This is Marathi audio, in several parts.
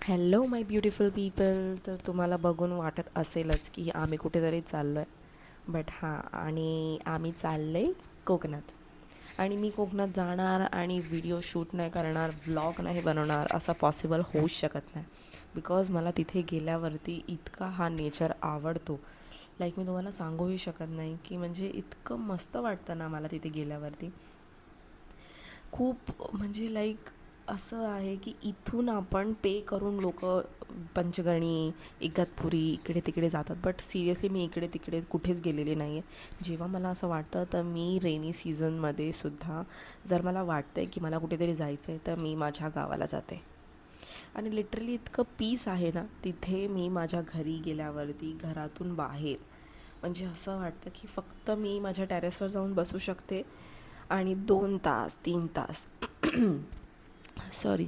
हॅलो माय ब्युटिफुल पीपल. तर तुम्हाला बघून वाटत असेलच की आम्ही कुठेतरी चाललो आहे. बट हां, आणि आम्ही चाललो आहे कोकणात. आणि मी कोकणात जाणार आणि व्हिडिओ शूट नाही करणार, व्लॉग नाही बनवणार असं पॉसिबल होऊच शकत नाही. बिकॉज मला तिथे गेल्यावरती इतका हा नेचर आवडतो. लाईक मी तुम्हाला सांगूही शकत नाही की म्हणजे इतकं मस्त वाटतं ना मला तिथे गेल्यावरती. खूप म्हणजे लाईक असं आहे की इथून आपण पे करून लोक पंचगणी, इगतपुरी इकडे तिकडे जातात. बट सिरियसली मी इकडे तिकडे कुठेच गेलेले नाही आहे. जेव्हा मला असं वाटतं तर मी रेनी सीझनमध्ये सुद्धा जर मला वाटतं आहे की मला कुठेतरी जायचं आहे तर मी माझ्या गावाला जाते. आणि लिटरली इतकं पीस आहे ना तिथे. मी माझ्या घरी गेल्यावरती घरातून बाहेर म्हणजे असं वाटतं की फक्त मी माझ्या टेरेसवर जाऊन बसू शकते आणि 2 तास 3 तास सॉरी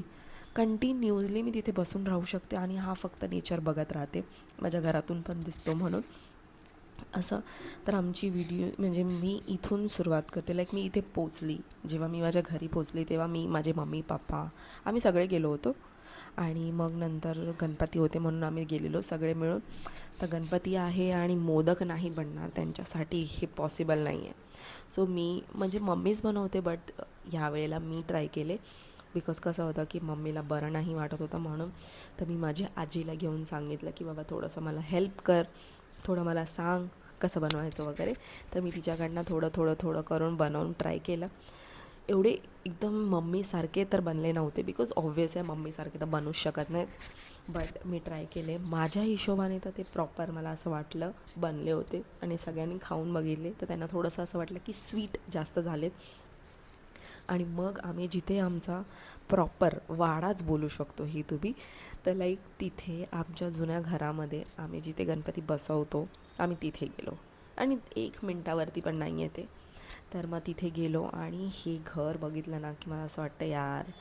कंटिन्युअसली मी तिथे बसून राहू शकते आणि हा फक्त नेचर बघत राहते. माझ्या घरातून पण दिसतो म्हणून असं. तर आमची व्हिडिओ म्हणजे मी इथून सुरुवात करते. लाईक मी इथे पोचली, जेव्हा मी माझ्या घरी पोचली तेव्हा मी, माझे मम्मी पप्पा आम्ही सगळे गेलो होतो. आणि मग नंतर गणपती होते म्हणून आम्ही गेलेलो सगळे मिळून. तर गणपती आहे आणि मोदक नाही बनणार त्यांच्यासाठी, हे पॉसिबल नाही आहे. सो मी म्हणजे मम्मीच बनवते, बट ह्यावेळेला मी ट्राय केले. बिकॉज कसं होतं की मम्मीला बरं नाही वाटत होतं म्हणून. तर मी माझ्या आजीला घेऊन सांगितलं की बाबा थोडंसं मला हेल्प कर, थोडं मला सांग कसं बनवायचं वगैरे. तर मी तिच्याकडनं थोडं करून बनवून ट्राय केलं. एवढे एकदम मम्मीसारखे तर बनले नव्हते, बिकॉज ऑब्व्हियस आहे मम्मीसारखे तर बनूच शकत नाहीत. बट मी ट्राय केले माझ्या हिशोबाने, तर ते प्रॉपर मला असं वाटलं बनले होते. आणि सगळ्यांनी खाऊन बघितले तर त्यांना थोडंसं असं वाटलं की स्वीट जास्त झालेत. आणि मग आम्ही जिथे आमचा प्रॉपर वाडाच बोलू शकतो ही तुम्ही, तर लाईक तिथे आमच्या जुन्या घरामध्ये आम्ही जिथे गणपती बसवतो आम्ही तिथे गेलो. आणि 1 मिनटावरती पण नाही आहे ते. तर मग तिथे गेलो आणि हे घर बघितलं ना की मला असं वाटतं यार,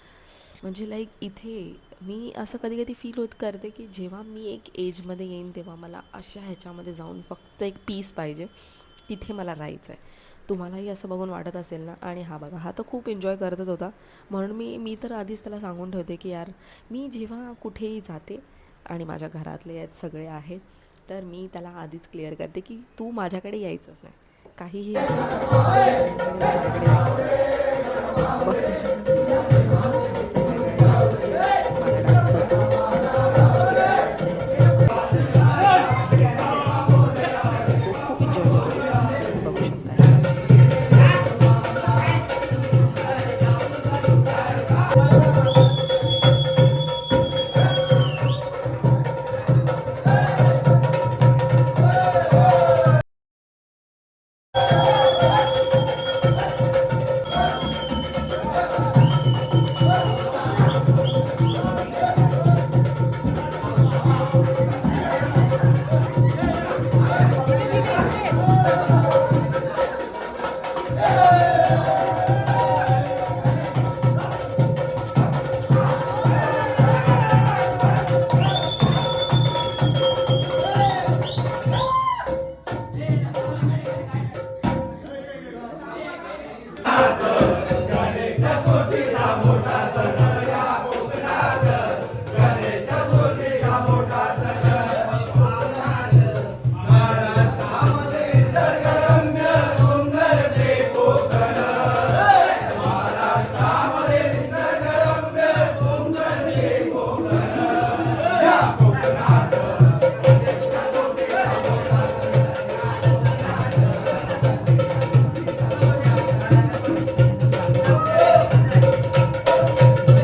म्हणजे लाईक इथे मी असं कधी कधी फील करते की जेव्हा मी एक एजमध्ये येईन तेव्हा मला अशा ह्याच्यामध्ये जाऊन फक्त एक पीस पाहिजे, तिथे मला राहायचं आहे. तुम्हालाही असं बघून वाटत असेल ना. आणि हा बघा, हा तर खूप एन्जॉय करतच होता. म्हणून मी तर आधीच त्याला सांगून ठेवते की यार, मी जेव्हा कुठेही जाते आणि माझ्या घरातले आहेत सगळे आहेत, तर मी त्याला आधीच क्लिअर करते की तू माझ्याकडे यायचंच नाही, काहीही असं माझ्याकडे यायचं. मग त्याच्यानंतर आम्ही संध्याकाळी बारा डान्स होतो, त्या सगळ्या गोष्टी करायच्या ह्याच्यामध्ये तो खूप एन्जॉय करतो, तुम्ही बघू शकता. आणि आता आमच्या पाठीमागे आम्ही आमचं चाललो आहे आणि सगळ्यांना सांगतो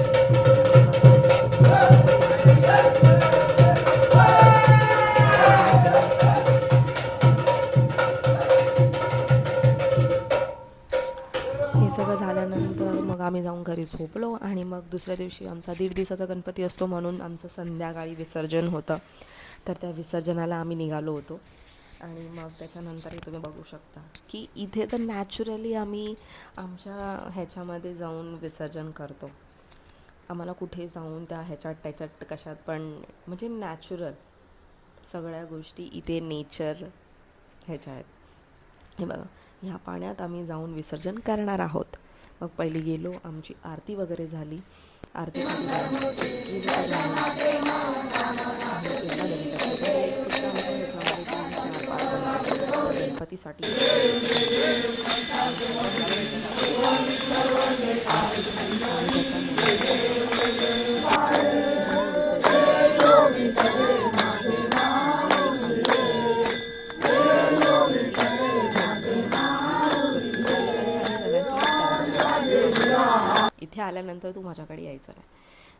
मग आम्ही शूट करतो डान्स. हे सगळं झाल्यानंतर मग आम्ही जाऊन घरी झोपलो. आणि मग दुसऱ्या दिवशी आमचा 1.5 दिवसाचा गणपती असतो म्हणून आमचं संध्याकाळी विसर्जन होतं. तर त्या विसर्जनाला आम्ही निघालो होतो. आणि मग त्याच्यानंतरही तुम्ही बघू शकता की इथे तर नॅचरली आम्ही आमच्या ह्याच्यामध्ये जाऊन विसर्जन करतो. आम्हाला कुठे जाऊन त्या ह्याच्यात त्याच्यात कशात पण म्हणजे नॅचरल सगळ्या गोष्टी इथे नेचर ह्याच्या आहेत. हे बघा, ह्या पाण्यात आम्ही जाऊन विसर्जन करणार आहोत. मग पहिली गेलो, आमची आरती वगैरे झाली. आरतीसाठी गेलो आरतीसाठी इथे आल्यानंतर तू माझ्याकडे यायचं नाही.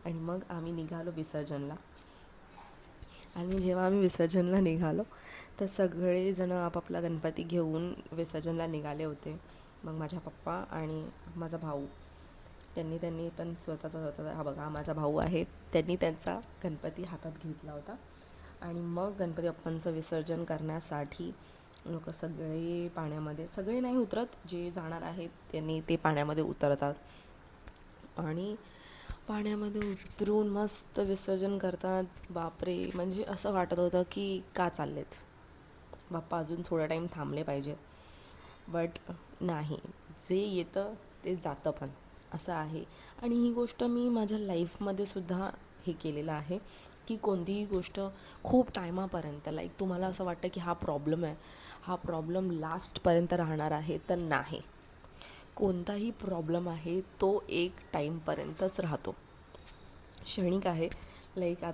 आणि मग आम्ही निघालो विसर्जनला. आणि जेव्हा आम्ही विसर्जनला निघालो तर सगळेजण आपापला गणपती घेऊन विसर्जनला निघाले होते. मग माझ्या पप्पा आणि माझा भाऊ त्यांनी पण स्वतःचा हा बघा माझा भाऊ आहे, त्यांनी त्यांचा गणपती हातात घेतला होता. आणि मग गणपती बाप्पांचं विसर्जन करण्यासाठी लोक सगळे पाण्यामध्ये, सगळे नाही उतरत, जे जाणार आहेत त्यांनी ते पाण्यामध्ये उतरतात. आणि पाण्यामध्ये उतरून मस्त विसर्जन करतात. बापरे, म्हणजे असं वाटत होतं की का चाललेत बाप्पा, अजून थोडा टाईम थांबले पाहिजे. बट नाही, जे येतं ते जातं पण, असं आहे. आणि ही गोष्ट मी माझ्या लाईफमध्ये सुद्धा हे केलेलं आहे की कोणतीही गोष्ट खूप टायमापर्यंत, लाईक तुम्हाला असं वाटतं की हा प्रॉब्लेम आहे, हा प्रॉब्लेम लास्टपर्यंत राहणार आहे, तर नाही. कोणताही प्रॉब्लेम आहे तो एक टाईमपर्यंतच राहतो, क्षणिक आहे. लाईक